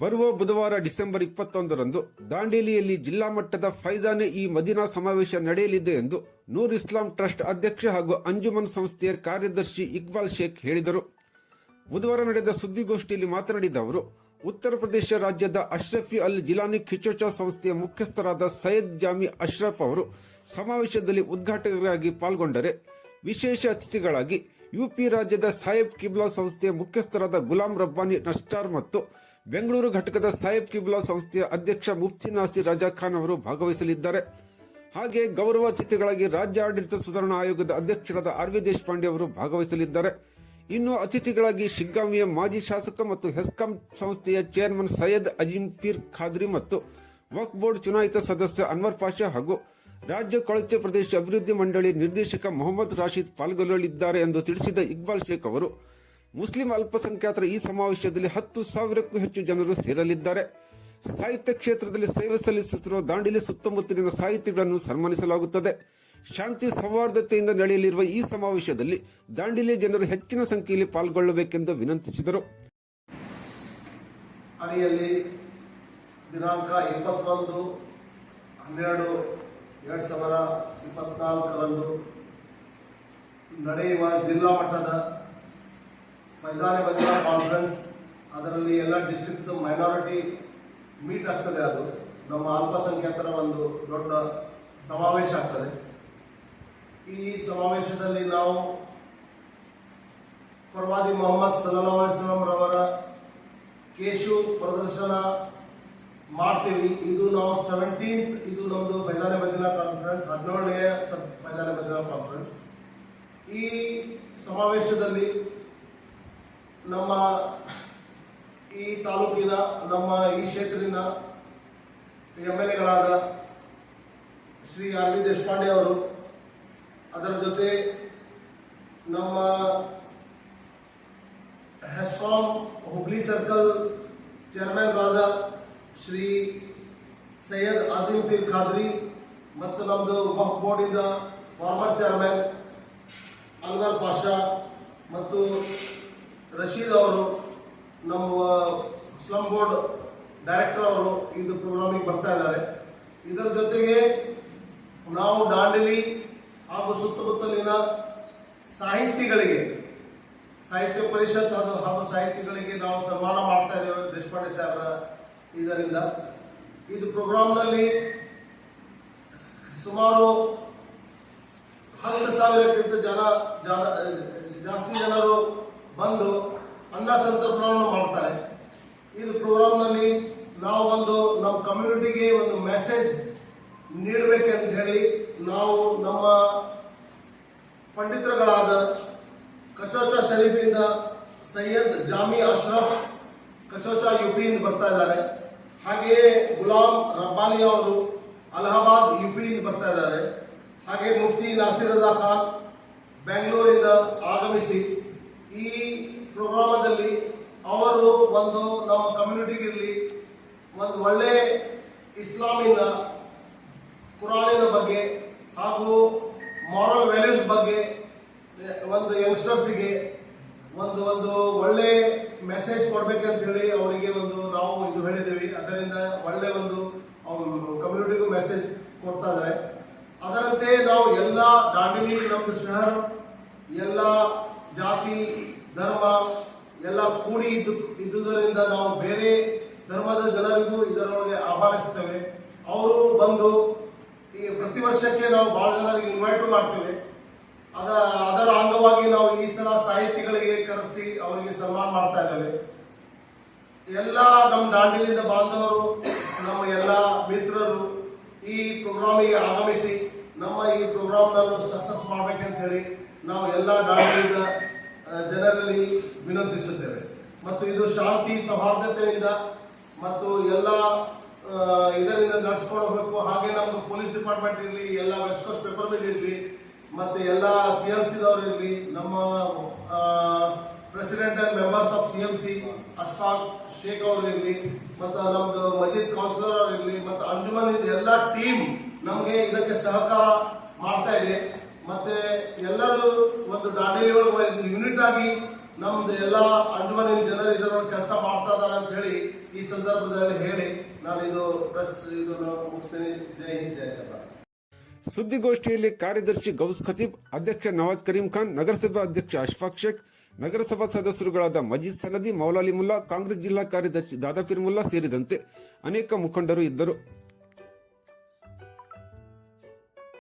ಬರುವ ಬುಧವಾರ ಡಿಸೆಂಬರ್ 21ರಂದು ದಾಂಡೇಲಿಯಲ್ಲಿ ಜಿಲ್ಲಾ ಮಟ್ಟದ ಫೈಜಾನೆ ಇ ಮದೀನಾ ಸಮಾವೇಶ ನಡೆಯಲಿದೆ ಎಂದು ನೂರ್ ಇಸ್ಲಾಂ ಟ್ರಸ್ಟ್ ಅಧ್ಯಕ್ಷ ಹಾಗೂ ಅಂಜುಮನ್ ಸಂಸ್ಥೆಯ ಕಾರ್ಯದರ್ಶಿ ಇಕ್ಬಾಲ್ ಶೇಖ್ ಹೇಳಿದರು. ಬುಧವಾರ ನಡೆದ ಸುದ್ದಿಗೋಷ್ಠಿಯಲ್ಲಿ ಮಾತನಾಡಿದ ಅವರು, ಉತ್ತರ ಪ್ರದೇಶ ರಾಜ್ಯದ ಅಶ್ರಫಿ ಅಲ್ ಜಿಲಾನಿ ಖಿಚೋಚಾ ಸಂಸ್ಥೆಯ ಮುಖ್ಯಸ್ಥರಾದ ಸೈಯದ್ ಜಾಮಿ ಅಶ್ರಫ್ ಅವರು ಸಮಾವೇಶದಲ್ಲಿ ಉದ್ಘಾಟಕರಾಗಿ ಪಾಲ್ಗೊಂಡರೆ, ವಿಶೇಷ ಅತಿಥಿಗಳಾಗಿ ಯುಪಿ ರಾಜ್ಯದ ಸಾಹೇಬ್ ಕಿಬ್ಲಾ ಸಂಸ್ಥೆಯ ಮುಖ್ಯಸ್ಥರಾದ ಗುಲಾಂ ರಬ್ಬಾನಿ ನಸ್ಟಾರ್ ಮತ್ತು ಬೆಂಗಳೂರು ಘಟಕದ ಸಾಹೇಬ್ ಕಿಬ್ಲಾ ಸಂಸ್ಥೆಯ ಅಧ್ಯಕ್ಷ ಮುಫ್ತಿ ನಾಸಿರ್ ರಜಾ ಖಾನ್ ಅವರು ಭಾಗವಹಿಸಲಿದ್ದಾರೆ. ಹಾಗೆ ಗೌರವ ಅತಿಥಿಗಳಾಗಿ ರಾಜ್ಯ ಆಡಳಿತ ಸುಧಾರಣಾ ಆಯೋಗದ ಅಧ್ಯಕ್ಷರಾದ ಆರ್ ವಿ ದೇಶಪಾಂಡೆ ಅವರು ಭಾಗವಹಿಸಲಿದ್ದಾರೆ. ಇನ್ನು ಅತಿಥಿಗಳಾಗಿ ಶಿಗ್ಗಾಂವಿಯ ಮಾಜಿ ಶಾಸಕ ಮತ್ತು ಹೆಸ್ಕಾಂ ಸಂಸ್ಥೆಯ ಚೇರ್ಮನ್ ಸೈಯದ್ ಅಜೀಂ ಪೀರ್ ಖಾದ್ರಿ ಮತ್ತು ವಕ್ಫ್ ಬೋರ್ಡ್ ಚುನಾಯಿತ ಸದಸ್ಯ ಅನ್ವರ್ ಪಾಷಾ ಹಾಗೂ ರಾಜ್ಯ ಕೊಳಚೆ ಪ್ರದೇಶ ಅಭಿವೃದ್ಧಿ ಮಂಡಳಿ ನಿರ್ದೇಶಕ ಮೊಹಮ್ಮದ್ ರಾಶೀದ್ ಪಾಲ್ಗೊಳ್ಳಲಿದ್ದಾರೆ ಎಂದು ತಿಳಿಸಿದ ಇಕ್ಬಾಲ್ ಶೇಖ್ ಅವರು, ಮುಸ್ಲಿಂ ಅಲ್ಪಸಂಖ್ಯಾತರ ಈ ಸಮಾವೇಶದಲ್ಲಿ 10,000ಕ್ಕೂ ಹೆಚ್ಚು ಜನರು ಸೇರಲಿದ್ದಾರೆ. ಸಾಹಿತ್ಯ ಕ್ಷೇತ್ರದಲ್ಲಿ ಸೇವೆ ಸಲ್ಲಿಸುತ್ತಿರುವ ದಾಂಡೇಲಿ ಸುತ್ತಮುತ್ತಲಿನ ಸಾಹಿತಿಗಳನ್ನು ಸನ್ಮಾನಿಸಲಾಗುತ್ತದೆ. ಶಾಂತಿ ಸೌಹಾರ್ದತೆಯಿಂದ ನಡೆಯಲಿರುವ ಈ ಸಮಾವೇಶದಲ್ಲಿ ದಾಂಡೇಲಿ ಜನರು ಹೆಚ್ಚಿನ ಸಂಖ್ಯೆಯಲ್ಲಿ ಪಾಲ್ಗೊಳ್ಳಬೇಕೆಂದು ವಿನಂತಿಸಿದರು. ಅಡಿಯಲ್ಲಿ ದಿನಾಂಕ 21/12/2024ರಂದು ನಡೆಯುವ ಜಿಲ್ಲಾ ಮಟ್ಟದ ಫೈಜಾನೆ ಮದೀನಾ ಕಾನ್ಫರೆನ್ಸ್, ಅದರಲ್ಲಿ ಎಲ್ಲ ಡಿಸ್ಟ್ರಿಕ್ಟ್ ಮೈನಾರಿಟಿ ಮೀಟ್ ಆಗ್ತದೆ. ಅದು ನಮ್ಮ ಅಲ್ಪಸಂಖ್ಯಾತರ ಒಂದು ದೊಡ್ಡ ಸಮಾವೇಶ ಆಗ್ತದೆ. ಈ ಸಮಾವೇಶದಲ್ಲಿ ನಾವು ಪ್ರವಾದಿ ಮೊಹಮ್ಮದ್ ಸಲ್ಲಲ್ಲಾಹು ಅಲೈಹಿ ವಸಲ್ಲಂ ರವರ ಕೇಶು ಪ್ರದರ್ಶನ ಮಾಡ್ತೀವಿ. ಇದು ನಾವು 17th, ಇದು ನಮ್ಮದು ಫೈಜಾನೆ ಮದೀನಾ ಕಾನ್ಫರೆನ್ಸ್, 17ನೇ ಫೈಜಾನೆ ಮದೀನಾ ಕಾನ್ಫರೆನ್ಸ್. ಈ ಸಮಾವೇಶದಲ್ಲಿ ನಮ್ಮ ಈ ತಾಲೂಕಿನ, ನಮ್ಮ ಈ ಕ್ಷೇತ್ರದ MLAಗಳಾದ ಶ್ರೀ ಆರ್ ವಿ ದೇಶಪಾಂಡೆ ಅವರು, ಅದರ ಜೊತೆ ನಮ್ಮ ಹೆಸ್ಕಾಂ ಹುಬ್ಳಿ ಸರ್ಕಲ್ ಚೇರ್ಮನ್ ಆದ ಶ್ರೀ ಸೈಯದ್ ಅಜೀಂ ಪೀರ್ ಖಾದ್ರಿ ಮತ್ತು ನಮ್ಮದು ವಕ್ಫ್ ಬೋರ್ಡಿಂದ ಫಾರ್ಮರ್ ಚೇರ್ಮನ್ ಅನ್ವರ್ ಪಾಷಾ ಮತ್ತು ರಶೀದ್ ಅವರು, ನಮ್ಮ ಸ್ಲಮ್ ಬೋರ್ಡ್ ಡೈರೆಕ್ಟರ್ ಅವರು ಇದು ಪ್ರೋಗ್ರಾಮಿಗೆ ಬರ್ತಾ ಇದ್ದಾರೆ. ಇದರ ಜೊತೆಗೆ ನಾವು ದಾಂಡೇಲಿ ಹಾಗೂ ಸುತ್ತಮುತ್ತಲಿನ ಸಾಹಿತಿಗಳಿಗೆ, ಸಾಹಿತ್ಯ ಪರಿಷತ್ ಹಾಗೂ ಸಾಹಿತಿಗಳಿಗೆ ನಾವು ಸನ್ಮಾನ ಮಾಡ್ತಾ ಇದ್ದೇವೆ ದೇಶಪಾಂಡೆ ಸಾಹೇಬರ ಇದರಿಂದ. ಇದು ಪ್ರೋಗ್ರಾಂನಲ್ಲಿ ಸುಮಾರು 10,000ಕ್ಕಿಂತ ಜಾಸ್ತಿ ಜನರು ಬಂದು ಅನ್ನ ಸಂತರ್ಪಣೆಯನ್ನು ಮಾಡ್ತಾರೆ. ಇದು ಪ್ರೋಗ್ರಾಂನಲ್ಲಿ ನಾವು ನಮ್ಮ ಕಮ್ಯುನಿಟಿಗೆ ಒಂದು ಮೆಸೇಜ್ ನೀಡಬೇಕಂತ ಹೇಳಿ ನಾವು ನಮ್ಮ ಪಂಡಿತರುಗಳಾದ ಖಚೋಚಾ ಶರೀಫಿಂದ ಸೈಯದ್ ಜಾಮಿ ಅಶ್ರಫ್ ಖಚೋಚಾ ಯುಪಿಯಿಂದ ಬರ್ತಾ ಇದ್ದಾರೆ. ಹಾಗೆಯೇ ಗುಲಾಂ ರಬ್ಬಾನಿ ಅವರು ಅಲಹಾಬಾದ್ ಯುಪಿಯಿಂದ ಬರ್ತಾ ಇದ್ದಾರೆ. ಹಾಗೆ ಮುಫ್ತಿ ನಾಸಿರ್ ರಜಾ ಖಾನ್ ಬೆಂಗಳೂರಿಂದ ಆಗಮಿಸಿ ಈ ಪ್ರೋಗ್ರಾಮದಲ್ಲಿ ಅವರು ನಮ್ಮ ಕಮ್ಯುನಿಟಿಗಿರಲಿ ಒಂದು ಒಳ್ಳೆ ಇಸ್ಲಾಮಿನ, ಕುರಾನಿನ ಬಗ್ಗೆ ಹಾಗೂ ಮಾರಲ್ ವ್ಯಾಲ್ಯೂಸ್ ಬಗ್ಗೆ ಯಂಗ್ಸ್ಟರ್ಸ್ಗೆ ಒಂದು ಒಳ್ಳೆ ಮೆಸೇಜ್ ಕೊಡ್ಬೇಕಂತ ಹೇಳಿ ಅವರಿಗೆ ನಾವು ಇದು ಹೇಳಿದ್ದೀವಿ. ಅದರಿಂದ ಒಳ್ಳೆ ಕಮ್ಯುನಿಟಿಗೂ ಮೆಸೇಜ್ ಕೊಡ್ತಾ ಇದ್ದಾರೆ. ಅದರಂತೆ ನಾವು ಎಲ್ಲ ದಾಂಡೇಲಿ ನಮ್ಮ ಶಹರ ಎಲ್ಲ ಜಾತಿ ಧರ್ಮ ಎಲ್ಲ ಕೂಡಿ ಇದ್ದುದರಿಂದ ನಾವು ಬೇರೆ ಧರ್ಮದ ಜನರಿಗೂ ಇದರೊಳಗೆ ಆಹ್ವಾನಿಸ್ತೇವೆ. ಅವರು ಬಂದು ಈ ಪ್ರತಿ ವರ್ಷಕ್ಕೆ ನಾವು ಬಹಳ ಜನರಿಗೆ ಇನ್ವೈಟ್ ಮಾಡ್ತೇವೆ. ಅದರ ಅಂಗವಾಗಿ ನಾವು ಈ ಸಲ ಸಾಹಿತಿಗಳಿಗೆ ಕರೆಸಿ ಅವರಿಗೆ ಸನ್ಮಾನ ಮಾಡ್ತಾ ಇದ್ದೇವೆ. ಎಲ್ಲ ನಮ್ಮ ದಾಂಡೇಲಿಯಿಂದ ಬಾಂಧವರು, ನಮ್ಮ ಎಲ್ಲ ಮಿತ್ರರು ಈ ಪ್ರೋಗ್ರಾಮಿಗೆ ಆಗಮಿಸಿ ನಮ್ಮ ಈ ಪ್ರೋಗ್ರಾಮ್ನನ್ನು ಸಕ್ಸಸ್ ಮಾಡಬೇಕಂತ ಹೇಳಿ ನಾವು ಎಲ್ಲ ದಾಂಡೇಲಿದ ಜನರಲ್ಲಿ ವಿನಂತಿಸುತ್ತೇವೆ. ಮತ್ತು ಇದು ಶಾಂತಿ ಸೌಹಾರ್ದತೆಯಿಂದ ಮತ್ತು ಎಲ್ಲ ಇದರಿಂದ ನಡ್ಸ್ಕೊಂಡು ಹೋಗ್ಬೇಕು. ಹಾಗೆ ನಮ್ಮ ಪೊಲೀಸ್ ಡಿಪಾರ್ಟ್ಮೆಂಟ್ ಇರಲಿ, ಎಲ್ಲ ವೆಸ್ಟ್ ಕೋಸ್ಟ್ ಪೇಪರ್ ಮಿಲ್ ಇರಲಿ, ಮತ್ತೆ ಎಲ್ಲ CMCದವರು ಇರಲಿ, ನಮ್ಮ president and members of CMC Ashfaq Shaikh ಅವರು ಇರಲಿ, ಮತ್ತು ನಮ್ದು ಮಜೀದ್ ಕೌನ್ಸಿಲರ್ ಅವರು ಇರಲಿ, ಮತ್ತು ಅಂಜುಮನ್ ಎಲ್ಲ ಟೀಮ್ ನಮಗೆ ಇದಕ್ಕೆ ಸಹಕಾರ ಮಾಡ್ತಾ ಇದೆ. ಮತ್ತೆ ಎಲ್ಲರೂ ಒಂದು ದಾಂಡೇಲಿ ಒಳಗೆ ಯೂನಿಟ್ ಆಗಿ ನಮ್ದು ಎಲ್ಲ ಅಂಜುಮನಿನ ಜನರು ಇದರೊಳಗೆ ಕೆಲಸ ಮಾಡ್ತಾ ಇದ್ದಾರೆ ಅಂತ ಹೇಳಿ ಈ ಸಂದರ್ಭದಲ್ಲಿ ಹೇಳಿ ನಾನು ಇದು ಪ್ರೆಸ್ ಇದನ್ನು ಮುಗಿಸ್ತೇನೆ. ಜೈ ಹಿಂದ್, ಜೈ ಕರ್ನಾಟಕ. ಸುದ್ದಿಗೋಷ್ಠಿಯಲ್ಲಿ ಕಾರ್ಯದರ್ಶಿ ಗೌಸ್ ಖತೀಬ್, ಅಧ್ಯಕ್ಷ ನವಾಜ್ ಕರೀಂ ಖಾನ್, ನಗರಸಭಾ ಅಧ್ಯಕ್ಷ ಅಶ್ಫಾಕ್ ಶೇಖ್, ನಗರಸಭಾ ಸದಸ್ಯರುಗಳಾದ ಮಜೀದ್ ಸನದಿ, ಮೌಲಾಲಿ ಮುಲ್ಲಾ, ಕಾಂಗ್ರೆಸ್ ಜಿಲ್ಲಾ ಕಾರ್ಯದರ್ಶಿ ದಾದಾಫಿರ್ ಮುಲ್ಲಾ ಸೇರಿದಂತೆ ಅನೇಕ ಮುಖಂಡರು ಇದ್ದರು.